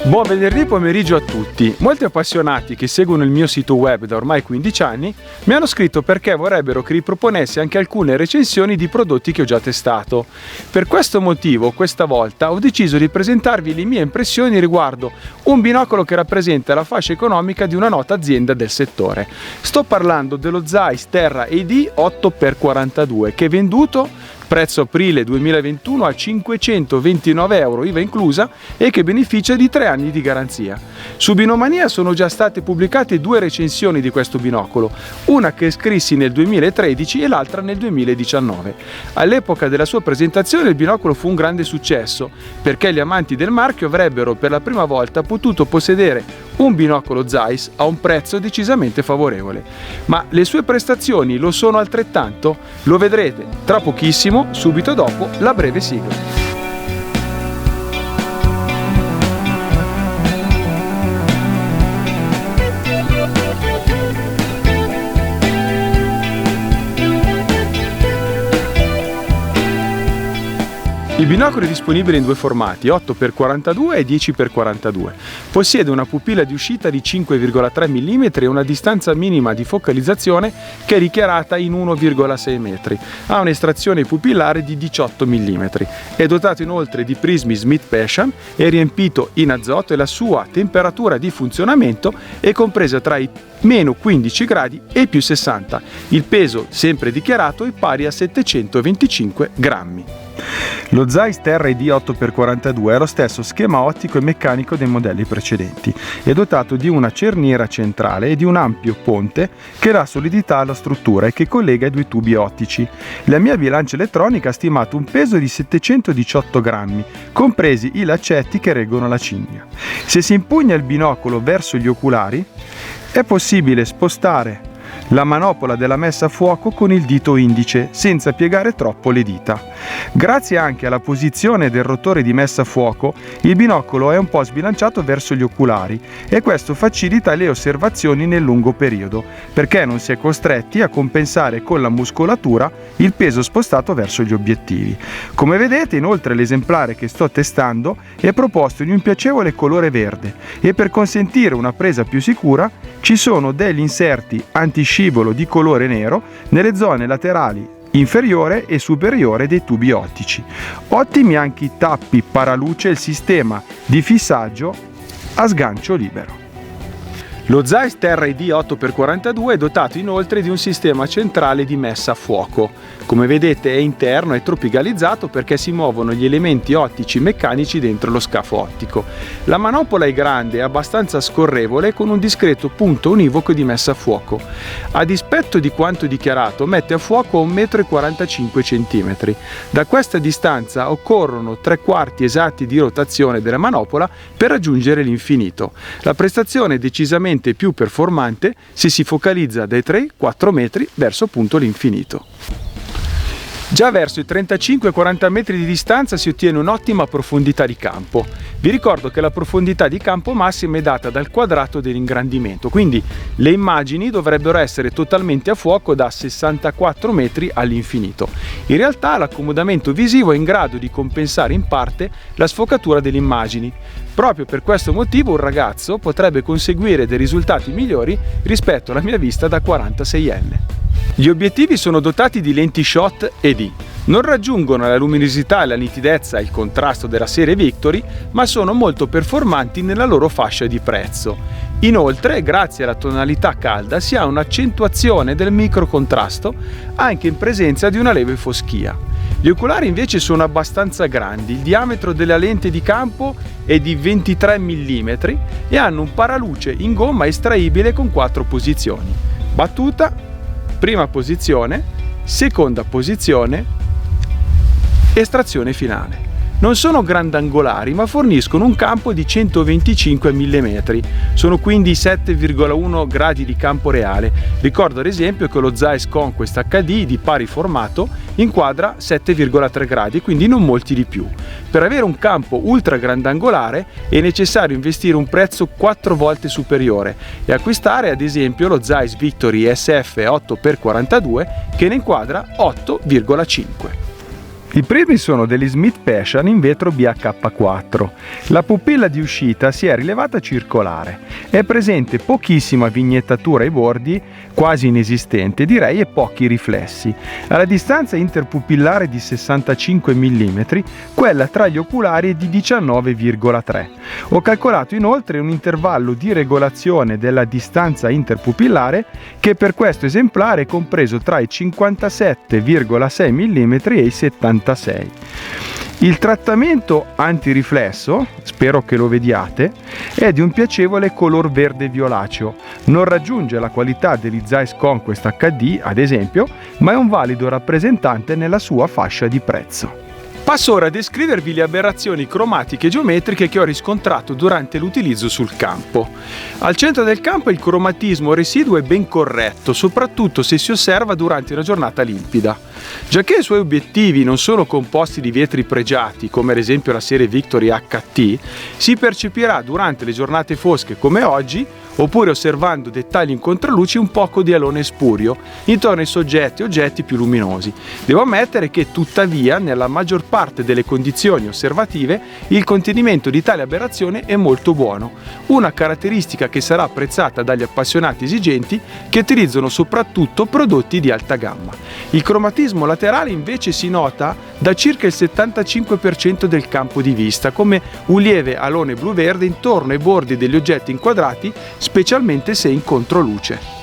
Buon venerdì pomeriggio a tutti. Molti appassionati che seguono il mio sito web da ormai 15 anni mi hanno scritto perché vorrebbero che riproponessi anche alcune recensioni di prodotti che ho già testato. Per questo motivo, questa volta ho deciso di presentarvi le mie impressioni riguardo un binocolo che rappresenta la fascia economica di una nota azienda del settore. Sto parlando dello Zeiss Terra AD 8x42 che è venduto prezzo aprile 2021 a 529 euro IVA inclusa e che beneficia di 3 anni di garanzia. Su Binomania sono già state pubblicate 2 recensioni di questo binocolo, una che scrissi nel 2013 e l'altra nel 2019. All'epoca della sua presentazione il binocolo fu un grande successo perché gli amanti del marchio avrebbero per la prima volta potuto possedere un binocolo Zeiss a un prezzo decisamente favorevole. Ma le sue prestazioni lo sono altrettanto? Lo vedrete tra pochissimo, subito dopo la breve sigla. Il binocolo è disponibile in 2 formati, 8x42 e 10x42. Possiede una pupilla di uscita di 5,3 mm e una distanza minima di focalizzazione che è dichiarata in 1,6 metri. Ha un'estrazione pupillare di 18 mm. È dotato inoltre di prismi Smith Passion, è riempito in azoto e la sua temperatura di funzionamento è compresa tra i meno 15 gradi e i più 60. Il peso, sempre dichiarato, è pari a 725 grammi. Lo Zeiss Terra AD 8x42 è lo stesso schema ottico e meccanico dei modelli precedenti. È dotato di una cerniera centrale e di un ampio ponte che dà solidità alla struttura e che collega i 2 tubi ottici. La mia bilancia elettronica ha stimato un peso di 718 grammi, compresi i laccetti che reggono la cinghia. Se si impugna il binocolo verso gli oculari, è possibile spostare la manopola della messa a fuoco con il dito indice senza piegare troppo le dita. Grazie anche alla posizione del rotore di messa a fuoco, il binocolo è un po' sbilanciato verso gli oculari e questo facilita le osservazioni nel lungo periodo, perché non si è costretti a compensare con la muscolatura il peso spostato verso gli obiettivi. Come vedete, inoltre, l'esemplare che sto testando è proposto in un piacevole colore verde e per consentire una presa più sicura ci sono degli inserti antiscivolo di colore nero nelle zone laterali inferiore e superiore dei tubi ottici. Ottimi anche i tappi paraluce e il sistema di fissaggio a sgancio libero. Lo Zeiss Terra AD 8x42 è dotato inoltre di un sistema centrale di messa a fuoco. Come vedete è interno e tropicalizzato perché si muovono gli elementi ottici meccanici dentro lo scafo ottico. La manopola è grande e abbastanza scorrevole con un discreto punto univoco di messa a fuoco. A dispetto di quanto dichiarato mette a fuoco a 1,45 m. Da questa distanza occorrono 3/4 esatti di rotazione della manopola per raggiungere l'infinito. La prestazione è decisamente più performante se si focalizza dai 3-4 metri verso appunto l'infinito. Già verso i 35-40 metri di distanza si ottiene un'ottima profondità di campo. Vi ricordo che la profondità di campo massima è data dal quadrato dell'ingrandimento, quindi le immagini dovrebbero essere totalmente a fuoco da 64 metri all'infinito. In realtà l'accomodamento visivo è in grado di compensare in parte la sfocatura delle immagini. Proprio per questo motivo un ragazzo potrebbe conseguire dei risultati migliori rispetto alla mia vista da 46enne. Gli obiettivi sono dotati di lenti shot ED. Non raggiungono la luminosità, la nitidezza e il contrasto della serie Victory, ma sono molto performanti nella loro fascia di prezzo. Inoltre, grazie alla tonalità calda, si ha un'accentuazione del microcontrasto anche in presenza di una leve foschia. Gli oculari invece sono abbastanza grandi, il diametro della lente di campo è di 23 mm e hanno un paraluce in gomma estraibile con 4 posizioni: battuta, prima posizione, seconda posizione, estrazione finale. Non sono grandangolari ma forniscono un campo di 125 mm, sono quindi 7,1 gradi di campo reale. Ricordo ad esempio che lo Zeiss Conquest HD di pari formato inquadra 7,3 gradi, quindi non molti di più. Per avere un campo ultra grandangolare è necessario investire un prezzo 4 volte superiore e acquistare ad esempio lo Zeiss Victory SF 8x42 che ne inquadra 8,5. I primi sono degli Smith Passion in vetro BH4. La pupilla di uscita si è rilevata circolare. È presente pochissima vignettatura ai bordi, quasi inesistente direi, e pochi riflessi. Alla distanza interpupillare di 65 mm, quella tra gli oculari è di 19,3. Ho calcolato inoltre un intervallo di regolazione della distanza interpupillare che per questo esemplare è compreso tra i 57,6 mm e i 76. Il trattamento antiriflesso, spero che lo vediate, è di un piacevole color verde violaceo. Non raggiunge la qualità degli Zeiss Conquest HD, ad esempio, ma è un valido rappresentante nella sua fascia di prezzo. Passo ora a descrivervi le aberrazioni cromatiche e geometriche che ho riscontrato durante l'utilizzo sul campo. Al centro del campo il cromatismo residuo è ben corretto, soprattutto se si osserva durante una giornata limpida. Giacché i suoi obiettivi non sono composti di vetri pregiati, come ad esempio la serie Victory HT, si percepirà durante le giornate fosche come oggi, oppure osservando dettagli in controluce, un poco di alone spurio intorno ai soggetti e oggetti più luminosi. Devo ammettere che tuttavia nella maggior parte delle condizioni osservative il contenimento di tale aberrazione è molto buono, una caratteristica che sarà apprezzata dagli appassionati esigenti che utilizzano soprattutto prodotti di alta gamma. Il cromatismo laterale invece si nota da circa il 75% del campo di vista, come un lieve alone blu-verde intorno ai bordi degli oggetti inquadrati, specialmente se in controluce.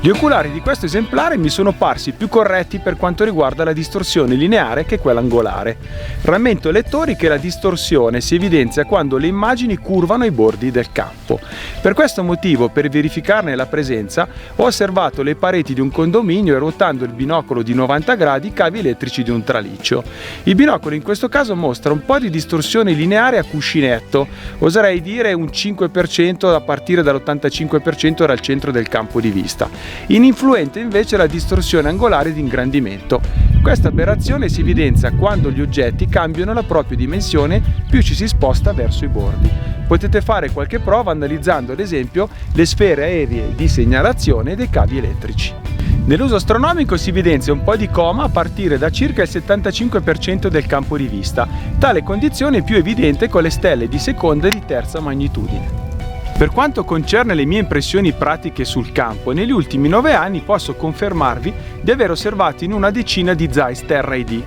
Gli oculari di questo esemplare mi sono parsi più corretti per quanto riguarda la distorsione lineare che quella angolare. Rammento ai lettori che la distorsione si evidenzia quando le immagini curvano i bordi del campo. Per questo motivo, per verificarne la presenza, ho osservato le pareti di un condominio e ruotando il binocolo di 90 gradi i cavi elettrici di un traliccio. Il binocolo in questo caso mostra un po' di distorsione lineare a cuscinetto, oserei dire un 5% a partire dall'85% era al centro del campo di vista. Ininfluente invece la distorsione angolare di ingrandimento. Questa aberrazione si evidenzia quando gli oggetti cambiano la propria dimensione più ci si sposta verso i bordi. Potete fare qualche prova analizzando ad esempio le sfere aeree di segnalazione dei cavi elettrici. Nell'uso astronomico si evidenzia un po' di coma a partire da circa il 75% del campo di vista. Tale condizione è più evidente con le stelle di seconda e di terza magnitudine. Per quanto concerne le mie impressioni pratiche sul campo, negli ultimi 9 anni posso confermarvi di aver osservato in una decina di Zeiss Terra ID.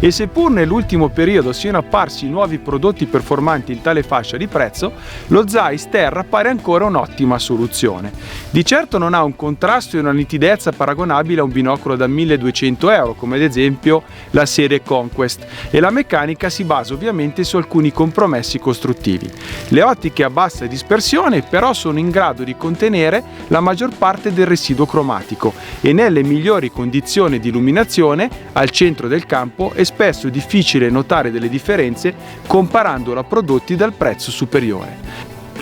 E seppur nell'ultimo periodo siano apparsi nuovi prodotti performanti in tale fascia di prezzo, lo Zeiss Terra appare ancora un'ottima soluzione. Di certo non ha un contrasto e una nitidezza paragonabile a un binocolo da 1200 euro, come ad esempio la serie Conquest, e la meccanica si basa ovviamente su alcuni compromessi costruttivi. Le ottiche a bassa dispersione però sono in grado di contenere la maggior parte del residuo cromatico e nelle migliori condizioni di illuminazione al centro del campo è spesso difficile notare delle differenze comparandolo a prodotti dal prezzo superiore.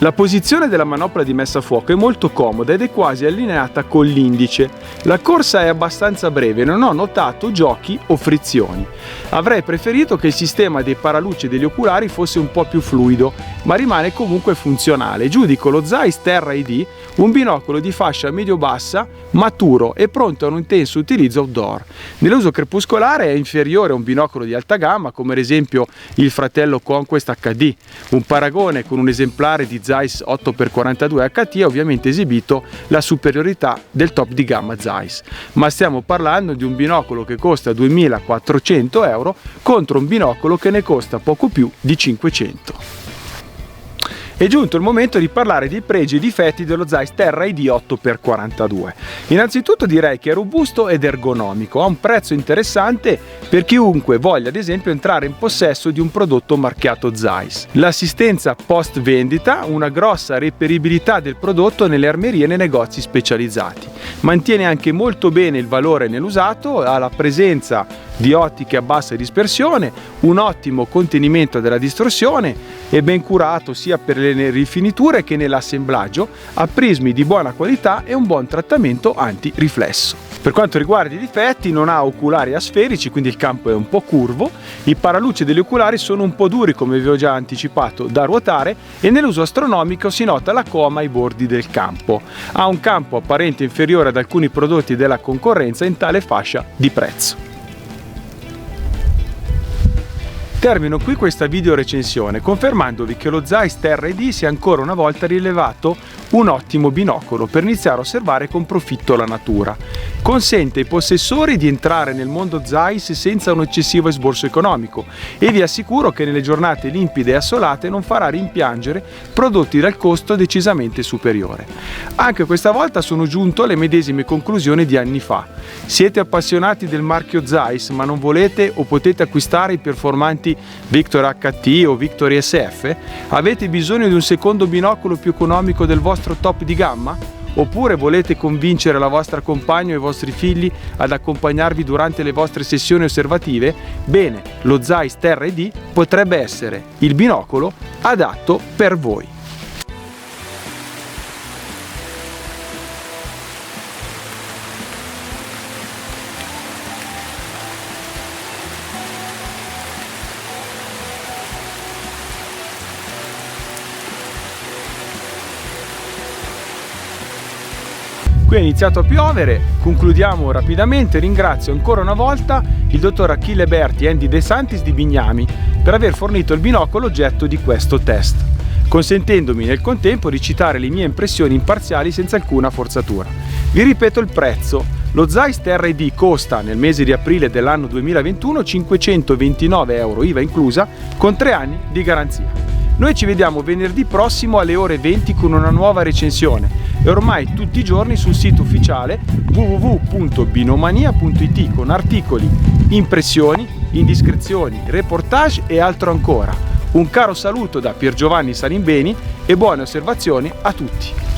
La posizione della manopola di messa a fuoco è molto comoda ed è quasi allineata con l'indice. La corsa è abbastanza breve, non ho notato giochi o frizioni. Avrei preferito che il sistema dei paraluce degli oculari fosse un po' più fluido, ma rimane comunque funzionale. Giudico lo Zeiss Terra ID un binocolo di fascia medio-bassa, maturo e pronto a un intenso utilizzo outdoor. Nell'uso crepuscolare è inferiore a un binocolo di alta gamma, come ad esempio il fratello Conquest HD. Un paragone con un esemplare di Zeiss 8x42 HT ha ovviamente esibito la superiorità del top di gamma Zeiss, ma stiamo parlando di un binocolo che costa 2.400 euro contro un binocolo che ne costa poco più di 500. È giunto il momento di parlare dei pregi e difetti dello Zeiss Terra ID 8x42. Innanzitutto direi che è robusto ed ergonomico, ha un prezzo interessante per chiunque voglia ad esempio entrare in possesso di un prodotto marchiato Zeiss. L'assistenza post vendita, una grossa reperibilità del prodotto nelle armerie e nei negozi specializzati. Mantiene anche molto bene il valore nell'usato, ha la presenza di ottiche a bassa dispersione, un ottimo contenimento della distorsione, è ben curato sia per le rifiniture che nell'assemblaggio, ha prismi di buona qualità e un buon trattamento antiriflesso. Per quanto riguarda i difetti, non ha oculari asferici, quindi il campo è un po' curvo, i paraluci degli oculari sono un po' duri, come vi ho già anticipato, da ruotare, e nell'uso astronomico si nota la coma ai bordi del campo. Ha un campo apparente inferiore ad alcuni prodotti della concorrenza in tale fascia di prezzo. Termino qui questa video recensione confermandovi che lo Zeiss Terra ID si è ancora una volta rilevato un ottimo binocolo per iniziare a osservare con profitto la natura. Consente ai possessori di entrare nel mondo Zeiss senza un eccessivo esborso economico e vi assicuro che nelle giornate limpide e assolate non farà rimpiangere prodotti dal costo decisamente superiore. Anche questa volta sono giunto alle medesime conclusioni di anni fa. Siete appassionati del marchio Zeiss ma non volete o potete acquistare i performanti Victor HT o Victor ESF? Avete bisogno di un secondo binocolo più economico del vostro top di gamma? Oppure volete convincere la vostra compagna o i vostri figli ad accompagnarvi durante le vostre sessioni osservative? Bene, lo Zeiss Terra ID potrebbe essere il binocolo adatto per voi. Qui è iniziato a piovere, concludiamo rapidamente. Ringrazio ancora una volta il dottor Achille Berti e Andy De Santis di Bignami per aver fornito il binocolo oggetto di questo test, consentendomi nel contempo di citare le mie impressioni imparziali senza alcuna forzatura. Vi ripeto il prezzo: lo Zeiss Terra ID costa nel mese di aprile dell'anno 2021 529 euro IVA inclusa, con 3 anni di garanzia. Noi ci vediamo venerdì prossimo alle ore 20 con una nuova recensione e ormai tutti i giorni sul sito ufficiale www.binomania.it con articoli, impressioni, indiscrezioni, reportage e altro ancora. Un caro saluto da Pier Giovanni Salimbeni e buone osservazioni a tutti.